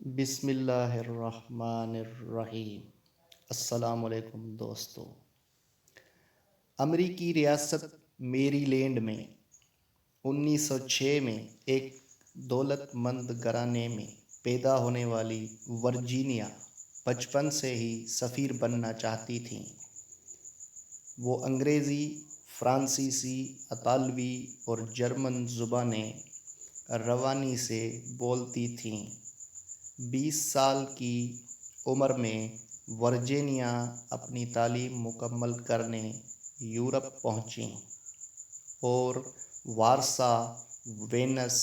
بسم اللہ الرحمن الرحیم۔ السلام علیکم دوستو۔ امریکی ریاست میری لینڈ میں 1906 میں ایک دولت مند گھرانے میں پیدا ہونے والی ورجینیا بچپن سے ہی سفیر بننا چاہتی تھیں۔ وہ انگریزی، فرانسیسی، اطالوی اور جرمن زبانیں روانی سے بولتی تھیں۔ 20 سال کی عمر میں ورجینیا اپنی تعلیم مکمل کرنے یورپ پہنچیں اور وارسا، وینس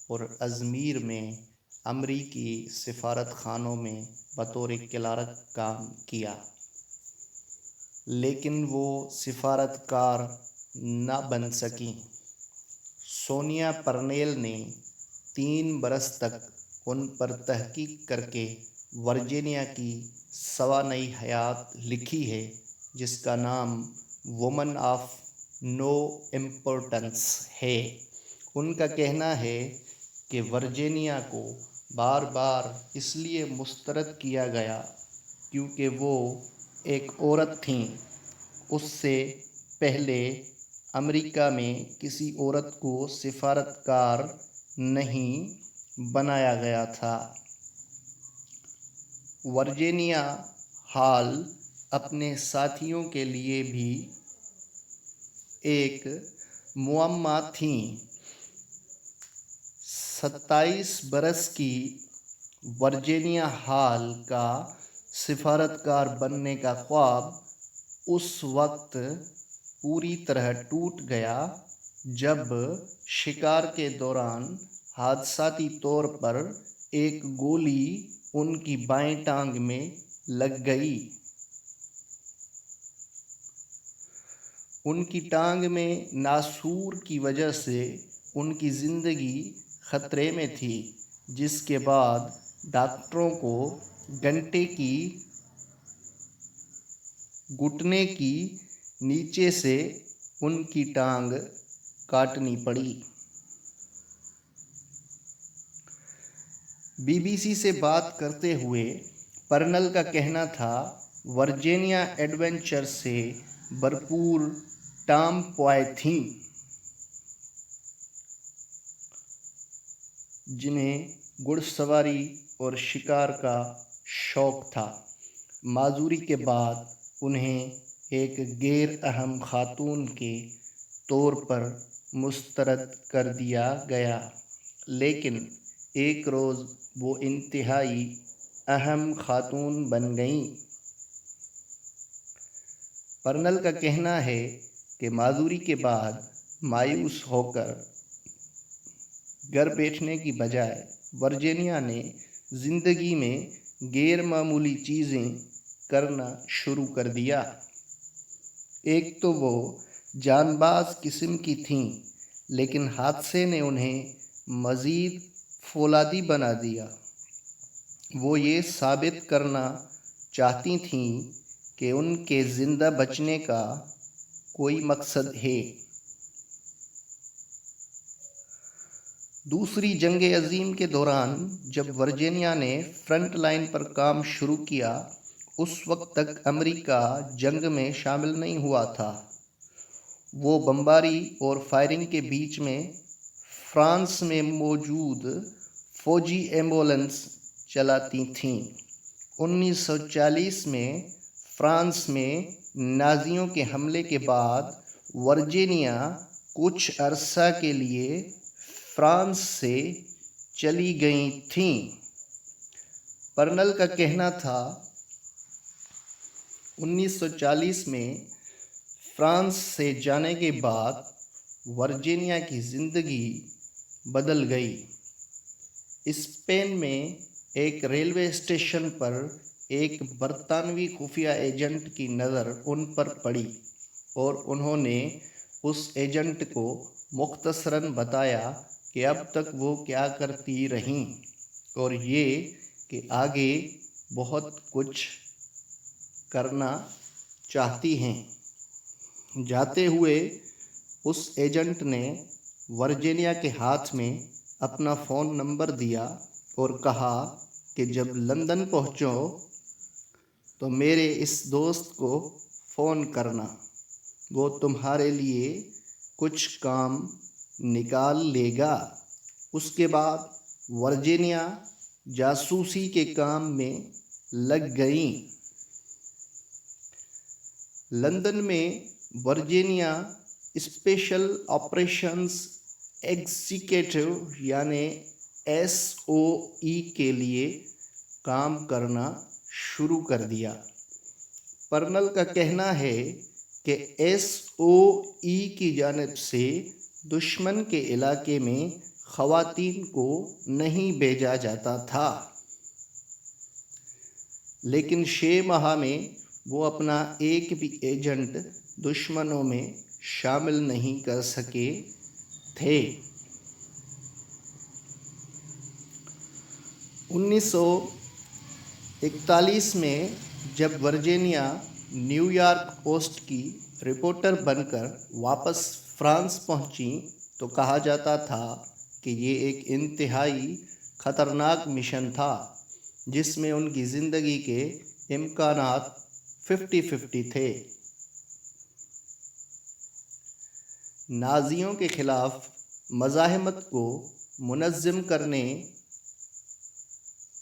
اور ازمیر میں امریکی سفارت خانوں میں بطور کلرک کام کیا، لیکن وہ سفارت کار نہ بن سکیں۔ سونیا پرنیل نے 3 برس تک ان پر تحقیق کر کے ورجینیا کی سوانح حیات لکھی ہے، جس کا نام وومن آف نو امپورٹنس ہے۔ ان کا کہنا ہے کہ ورجینیا کو بار بار اس لیے مسترد کیا گیا کیونکہ وہ ایک عورت تھیں۔ اس سے پہلے امریکہ میں کسی عورت کو سفارت کار نہیں بنایا گیا تھا۔ ورجینیا ہال اپنے ساتھیوں کے لیے بھی ایک معمہ تھیں۔ 27 برس کی ورجینیا ہال کا سفارت کار بننے کا خواب اس وقت پوری طرح ٹوٹ گیا جب شکار کے دوران حادثاتی طور پر ایک گولی ان کی بائیں ٹانگ میں لگ گئی۔ ان کی ٹانگ میں ناسور کی وجہ سے ان کی زندگی خطرے میں تھی، جس کے بعد ڈاکٹروں کو گھنٹے کی گھٹنے کی نیچے سے ان کی ٹانگ کاٹنی پڑی۔ BBC سے بات کرتے ہوئے پرنل کا کہنا تھا، ورجینیا ایڈونچر سے بھرپور ٹام بوائے تھیں، جنہیں گھڑ سواری اور شکار کا شوق تھا۔ معذوری کے بعد انہیں ایک غیر اہم خاتون کے طور پر مسترد کر دیا گیا، لیکن ایک روز وہ انتہائی اہم خاتون بن گئیں۔ پرنل کا کہنا ہے کہ معذوری کے بعد مایوس ہو کر گھر بیٹھنے کی بجائے ورجینیا نے زندگی میں غیر معمولی چیزیں کرنا شروع کر دیا۔ ایک تو وہ جان باز قسم کی تھیں، لیکن حادثے نے انہیں مزید فولادی بنا دیا۔ وہ یہ ثابت کرنا چاہتی تھیں کہ ان کے زندہ بچنے کا کوئی مقصد ہے۔ دوسری جنگ عظیم کے دوران جب ورجینیا نے فرنٹ لائن پر کام شروع کیا، اس وقت تک امریکہ جنگ میں شامل نہیں ہوا تھا۔ وہ بمباری اور فائرنگ کے بیچ میں فرانس میں موجود فوجی ایمبولینس چلاتی تھیں۔ 1940 میں فرانس میں نازیوں کے حملے کے بعد ورجینیا کچھ عرصہ کے لیے فرانس سے چلی گئی تھیں۔ پرنل کا کہنا تھا، 1940 میں فرانس سے جانے کے بعد ورجینیا کی زندگی بدل گئی۔ اسپین میں ایک ریلوے اسٹیشن پر ایک برطانوی خفیہ ایجنٹ کی نظر ان پر پڑی اور انہوں نے اس ایجنٹ کو مختصراً بتایا کہ اب تک وہ کیا کرتی رہیں اور یہ کہ آگے بہت کچھ کرنا چاہتی ہیں۔ جاتے ہوئے اس ایجنٹ نے ورجینیا کے ہاتھ میں اپنا فون نمبر دیا اور کہا کہ جب لندن پہنچو تو میرے اس دوست کو فون کرنا، وہ تمہارے لیے کچھ کام نکال لے گا۔ اس کے بعد ورجینیا جاسوسی کے کام میں لگ گئیں۔ لندن میں ورجینیا اسپیشل آپریشنز ایگزیکٹو یعنی SOE کے لیے کام کرنا شروع کر دیا۔ پرنل کا کہنا ہے کہ SOE کی جانب سے دشمن کے علاقے میں خواتین کو نہیں بھیجا جاتا تھا، لیکن 6 ماہ میں وہ اپنا ایک بھی ایجنٹ دشمنوں میں شامل نہیں کر سکے تھے۔ 1941 میں جب ورجینیا نیو یارک پوسٹ کی رپورٹر بن کر واپس فرانس پہنچی تو کہا جاتا تھا کہ یہ ایک انتہائی خطرناک مشن تھا جس میں ان کی زندگی کے امکانات 50-50 تھے۔ نازیوں کے خلاف مزاحمت کو منظم کرنے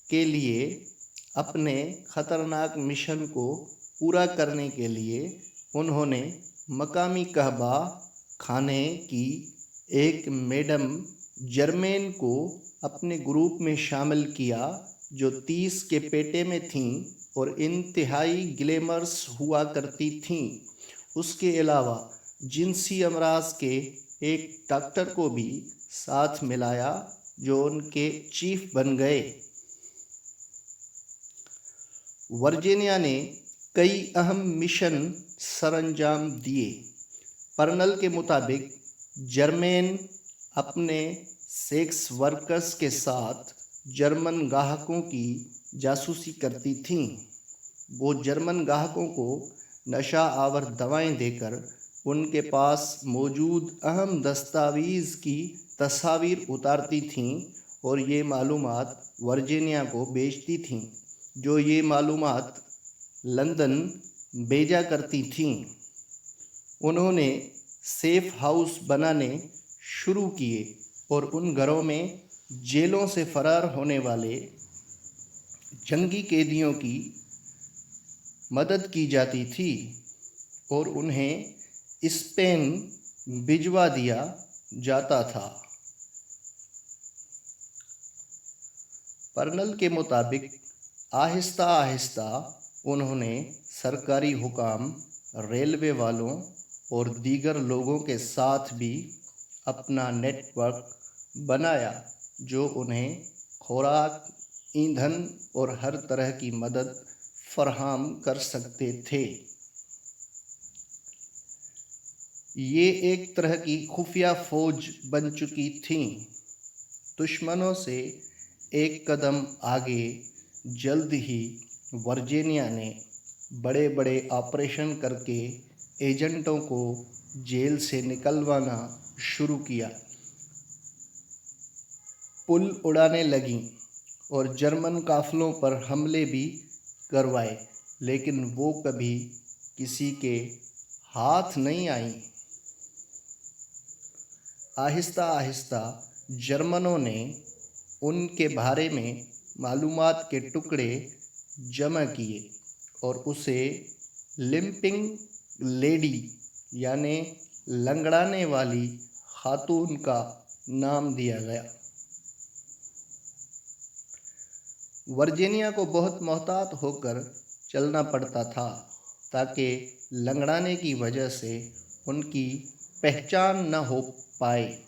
کے لیے اپنے خطرناک مشن کو پورا کرنے کے لیے انہوں نے مقامی قہوہ خانے کی ایک میڈم جرمین کو اپنے گروپ میں شامل کیا جو 30 کے پیٹے میں تھیں اور انتہائی گلیمرس ہوا کرتی تھیں۔ اس کے علاوہ جنسی امراض کے ایک ڈاکٹر کو بھی ساتھ ملایا جو ان کے چیف بن گئے۔ ورجینیا نے کئی اہم مشن سر انجام دیے۔ پرنل کے مطابق جرمین اپنے سیکس ورکرز کے ساتھ جرمن گاہکوں کی جاسوسی کرتی تھیں۔ وہ جرمن گاہکوں کو نشہ آور دوائیں دے کر ان کے پاس موجود اہم دستاویز کی تصاویر اتارتی تھیں اور یہ معلومات ورجینیا کو بیچتی تھیں، جو یہ معلومات لندن بھیجا کرتی تھیں۔ انہوں نے سیف ہاؤس بنانے شروع کیے اور ان گھروں میں جیلوں سے فرار ہونے والے جنگی قیدیوں کی مدد کی جاتی تھی اور انہیں اسپین بھجوا دیا جاتا تھا۔ پرنل کے مطابق آہستہ آہستہ انہوں نے سرکاری حکام، ریلوے والوں اور دیگر لوگوں کے ساتھ بھی اپنا نیٹ ورک بنایا جو انہیں خوراک، ایندھن اور ہر طرح کی مدد فراہم کر سکتے تھے۔ یہ ایک طرح کی خفیہ فوج بن چکی تھیں۔ دشمنوں سے ایک قدم آگے، جلد ہی ورجینیا نے بڑے بڑے آپریشن کر کے ایجنٹوں کو جیل سے نکلوانا شروع کیا۔ پل اڑانے لگیں اور جرمن قافلوں پر حملے بھی کروائے، لیکن وہ کبھی کسی کے ہاتھ نہیں آئیں۔ آہستہ آہستہ جرمنوں نے ان کے بارے میں معلومات کے ٹکڑے جمع کیے اور اسے لمپنگ لیڈی یعنی لنگڑانے والی خاتون کا نام دیا گیا۔ ورجینیا کو بہت محتاط ہو کر چلنا پڑتا تھا تاکہ لنگڑانے کی وجہ سے ان کی پہچان نہ ہو پائے۔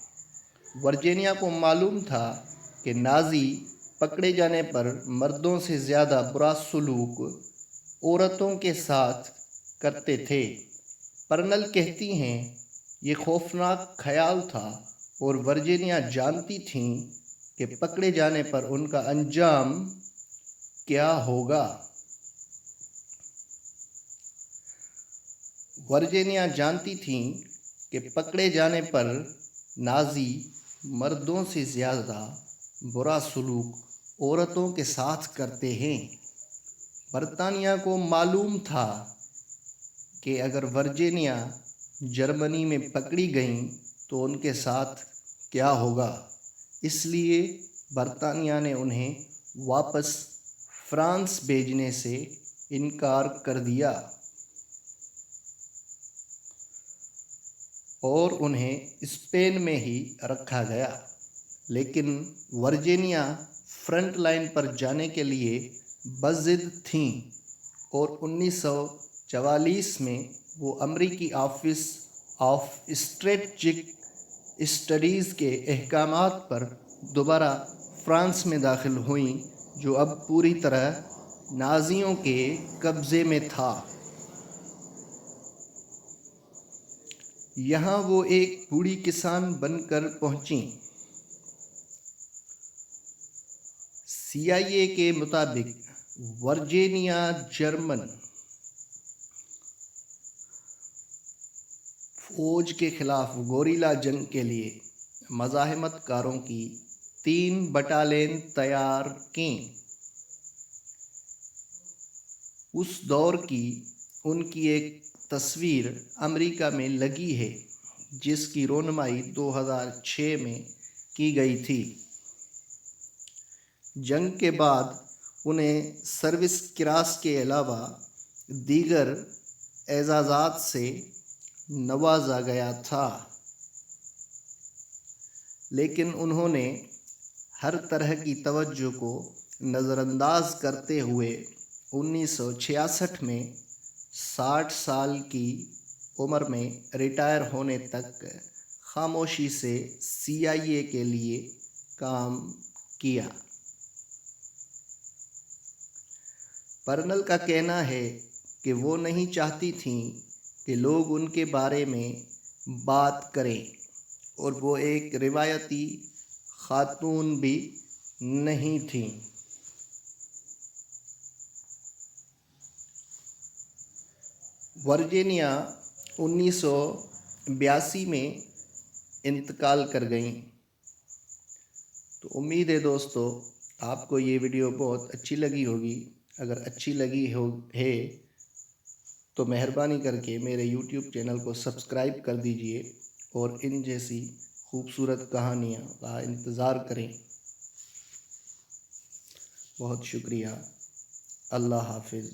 ورجینیا کو معلوم تھا کہ نازی پکڑے جانے پر مردوں سے زیادہ برا سلوک عورتوں کے ساتھ کرتے تھے۔ پرنل کہتی ہیں، یہ خوفناک خیال تھا اور ورجینیا جانتی تھیں کہ پکڑے جانے پر ان کا انجام کیا ہوگا۔ ورجینیا جانتی تھیں کہ پکڑے جانے پر نازی مردوں سے زیادہ برا سلوک عورتوں کے ساتھ کرتے ہیں۔ برطانیہ کو معلوم تھا کہ اگر ورجینیا جرمنی میں پکڑی گئیں تو ان کے ساتھ کیا ہوگا، اس لیے برطانیہ نے انہیں واپس فرانس بھیجنے سے انکار کر دیا اور انہیں اسپین میں ہی رکھا گیا۔ لیکن ورجینیا فرنٹ لائن پر جانے کے لیے بضد تھیں اور 1944 میں وہ امریکی آفس آف اسٹریٹجک اسٹڈیز کے احکامات پر دوبارہ فرانس میں داخل ہوئیں، جو اب پوری طرح نازیوں کے قبضے میں تھا۔ یہاں وہ ایک بوڑھی کسان بن کر پہنچیں۔ CIA کے مطابق ورجینیا جرمن فوج کے خلاف گوریلا جنگ کے لیے مزاحمت کاروں کی 3 بٹالین تیار کیں۔ اس دور کی ان کی ایک تصویر امریکہ میں لگی ہے، جس کی رونمائی 2006 میں کی گئی تھی۔ جنگ کے بعد انہیں سروس کراس کے علاوہ دیگر اعزازات سے نوازا گیا تھا، لیکن انہوں نے ہر طرح کی توجہ کو نظر انداز کرتے ہوئے 1966 میں 60 سال کی عمر میں ریٹائر ہونے تک خاموشی سے CIA کے لیے کام کیا۔ پرنل کا کہنا ہے کہ وہ نہیں چاہتی تھیں کہ لوگ ان کے بارے میں بات کریں، اور وہ ایک روایتی خاتون بھی نہیں تھیں۔ ورجینیا 1982 میں انتقال کر گئیں۔ تو امید ہے دوستو آپ کو یہ ویڈیو بہت اچھی لگی ہوگی۔ اگر اچھی لگی ہے تو مہربانی کر کے میرے YouTube چینل کو سبسکرائب کر دیجئے اور ان جیسی خوبصورت کہانیاں کا انتظار کریں۔ بہت شکریہ۔ اللہ حافظ۔